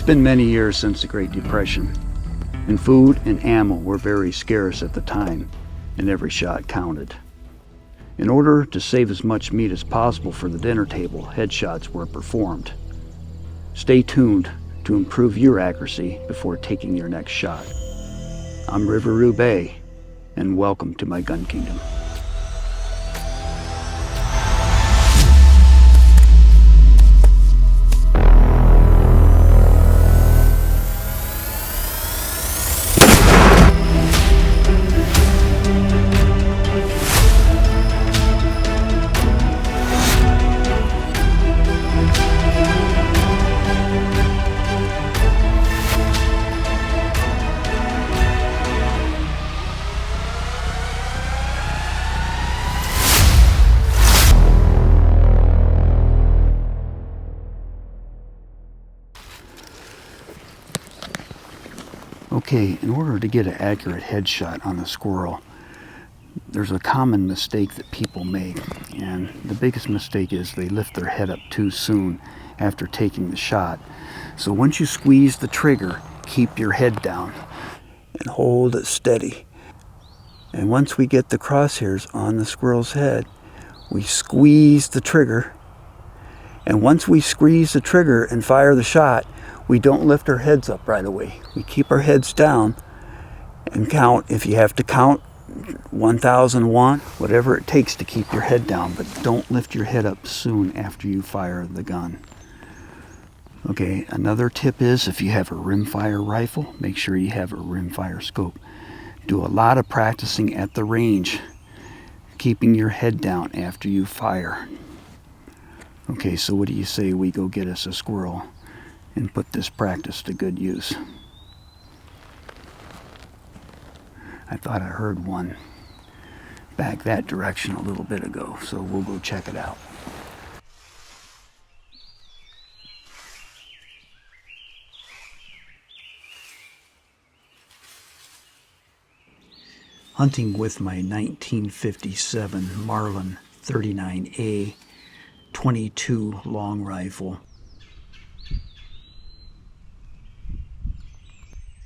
been many years since the Great Depression, and food and ammo were very scarce at the time, and every shot counted. In order to save as much meat as possible for the dinner table, headshots were performed. Stay tuned to improve your accuracy before taking your next shot. I'm Riveroo Bay, and welcome to my gun kingdom. Okay, in order to get an accurate headshot on a squirrel, there's a common mistake that people make, and the biggest mistake is they lift their head up too soon after taking the shot. So once you squeeze the trigger, keep your head down and hold it steady. And once we get the crosshairs on the squirrel's head, we squeeze the trigger. And once we squeeze the trigger and fire the shot, we don't lift our heads up right away. We keep our heads down and count. If you have to count 1001, whatever it takes to keep your head down, but don't lift your head up soon after you fire the gun. Okay, another tip is if you have a rimfire rifle, make sure you have a rimfire scope. Do a lot of practicing at the range, keeping your head down after you fire. Okay, so what do you say we go get us a squirrel and put this practice to good use? I thought I heard one back that direction a little bit ago, so we'll go check it out. Hunting with my 1957 Marlin 39A 22 long rifle.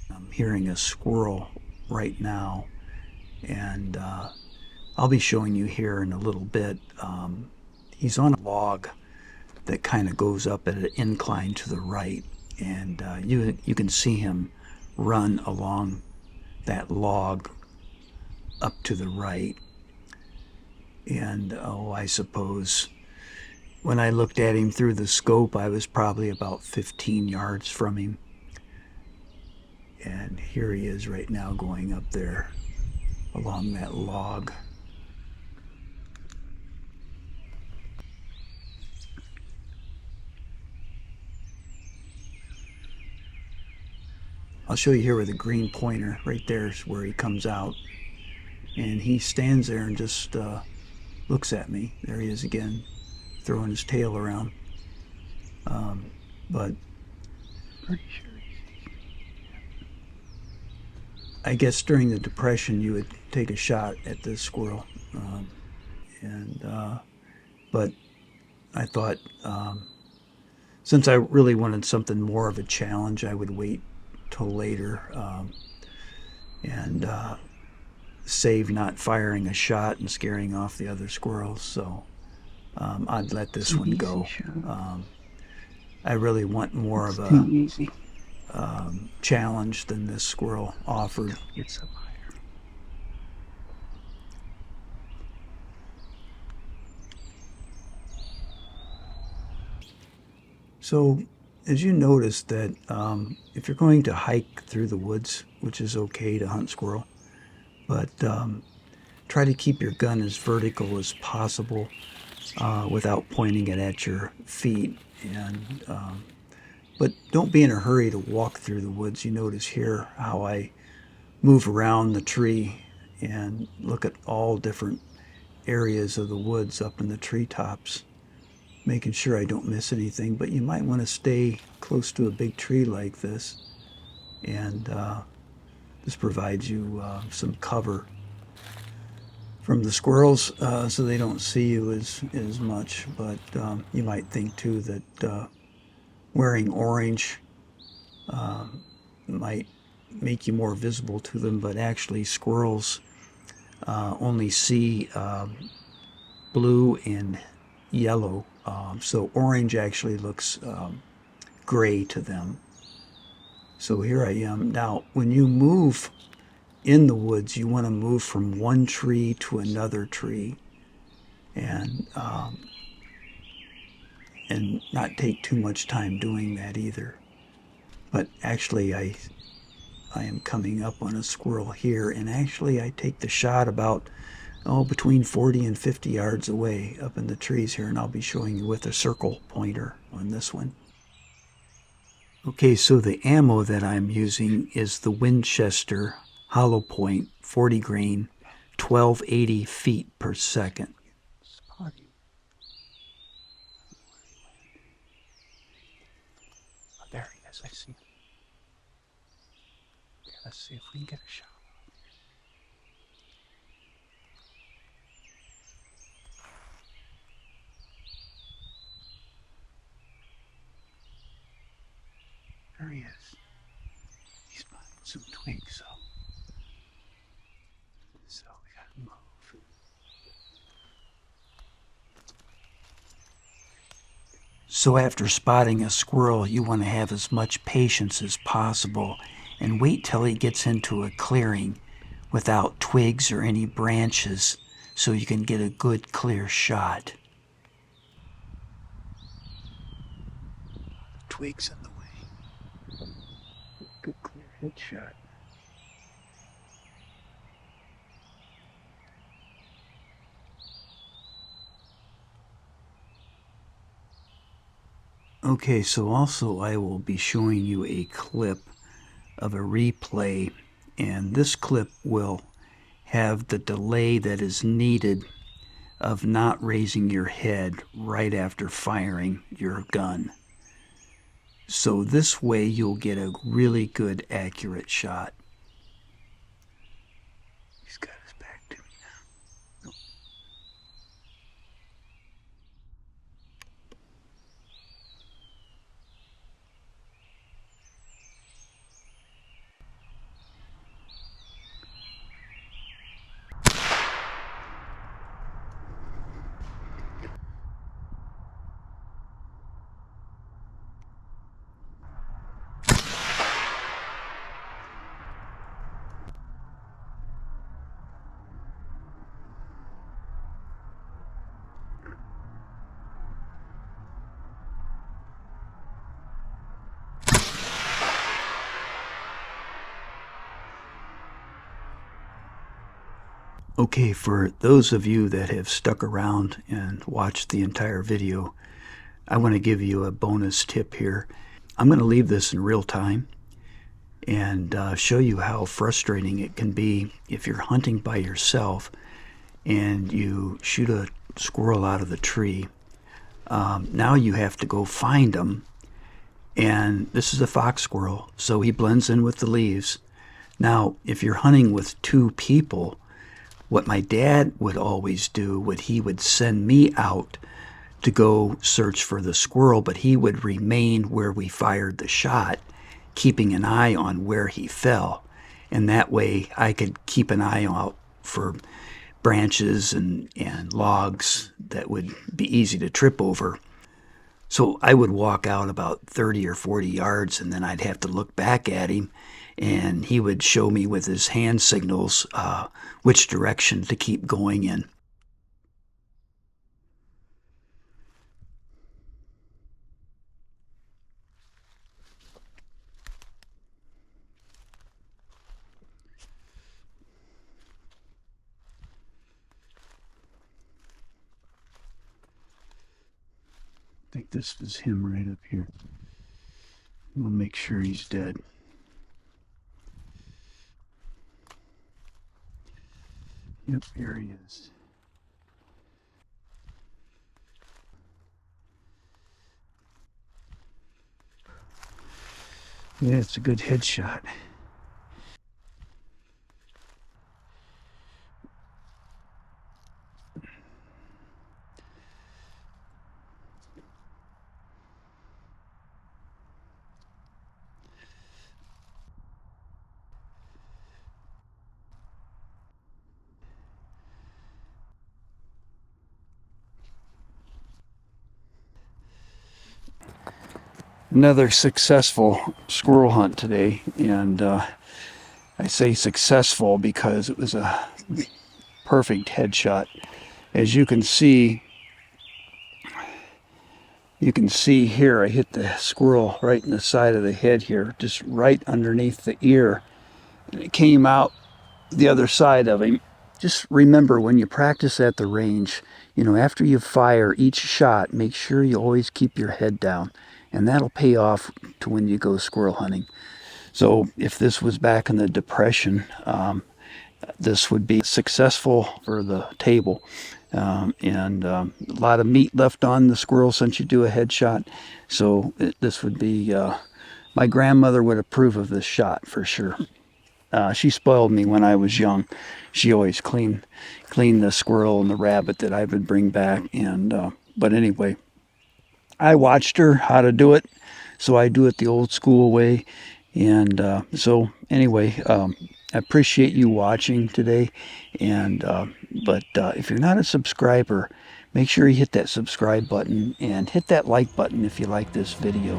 I'm hearing a squirrel right now, and I'll be showing you here in a little bit. He's on a log that kind of goes up at an incline to the right, and you can see him run along that log up to the right. And I suppose when I looked at him through the scope, I was probably about 15 yards from him. And here he is right now going up there along that log. I'll show you here with a green pointer. Right there is where he comes out. And he stands there and just looks at me. There he is again, throwing his tail around. But pretty sure I guess during the Depression you would take a shot at this squirrel. But I thought since I really wanted something more of a challenge, I would wait till later and save not firing a shot and scaring off the other squirrels. So I'd let this one go. I really want more of a challenge than this squirrel offered. It's up higher. So as you notice that if you're going to hike through the woods, which is okay to hunt squirrel, but try to keep your gun as vertical as possible without pointing it at your feet. And but don't be in a hurry to walk through the woods. You notice here how I move around the tree and look at all different areas of the woods up in the treetops, making sure I don't miss anything. But you might want to stay close to a big tree like this, and this provides you some cover from the squirrels so they don't see you as much. But you might think too that wearing orange might make you more visible to them, but actually squirrels only see blue and yellow. So orange actually looks gray to them. So here I am. Now, when you move in the woods, you want to move from one tree to another tree, and not take too much time doing that either. But actually, I am coming up on a squirrel here, and actually I take the shot about between 40 and 50 yards away up in the trees here, and I'll be showing you with a circle pointer on this one. Okay, so the ammo that I'm using is the Winchester hollow point 40 grain 1280 feet per second. There he is, I see him. Okay, let's see if we can get a shot. There he is. He's behind some twigs, so we gotta move. So after spotting a squirrel, you want to have as much patience as possible and wait till he gets into a clearing without twigs or any branches so you can get a good clear shot. Twigs in the way. Good clear headshot. Okay, so also I will be showing you a clip of a replay, and this clip will have the delay that is needed of not raising your head right after firing your gun. So this way you'll get a really good accurate shot. He's got his back to me now. Okay, for those of you that have stuck around and watched the entire video, I want to give you a bonus tip here. I'm going to leave this in real time and show you how frustrating it can be if you're hunting by yourself and you shoot a squirrel out of the tree. Now you have to go find them, and this is a fox squirrel, so he blends in with the leaves. Now, if you're hunting with two people, what my dad would always do, he would send me out to go search for the squirrel, but he would remain where we fired the shot, keeping an eye on where he fell. And that way I could keep an eye out for branches and logs that would be easy to trip over. So I would walk out about 30 or 40 yards, and then I'd have to look back at him, and he would show me with his hand signals which direction to keep going in. I think this is him right up here. We'll make sure he's dead. Yep, here he is. Yeah, it's a good headshot. Another successful squirrel hunt today, and I say successful because it was a perfect headshot. As you can see here, I hit the squirrel right in the side of the head here, just right underneath the ear, and it came out the other side of him. Just remember, when you practice at the range, after you fire each shot, make sure you always keep your head down, and that'll pay off to when you go squirrel hunting. So if this was back in the Depression, this would be successful for the table. And a lot of meat left on the squirrel since you do a headshot. So this would be, my grandmother would approve of this shot for sure. She spoiled me when I was young. She always cleaned the squirrel and the rabbit that I would bring back. And but anyway, I watched her how to do it, so I do it the old school way. And so anyway, I appreciate you watching today. And but if you're not a subscriber, make sure you hit that subscribe button and hit that like button if you like this video.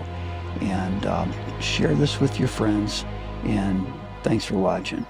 And share this with your friends. And thanks for watching.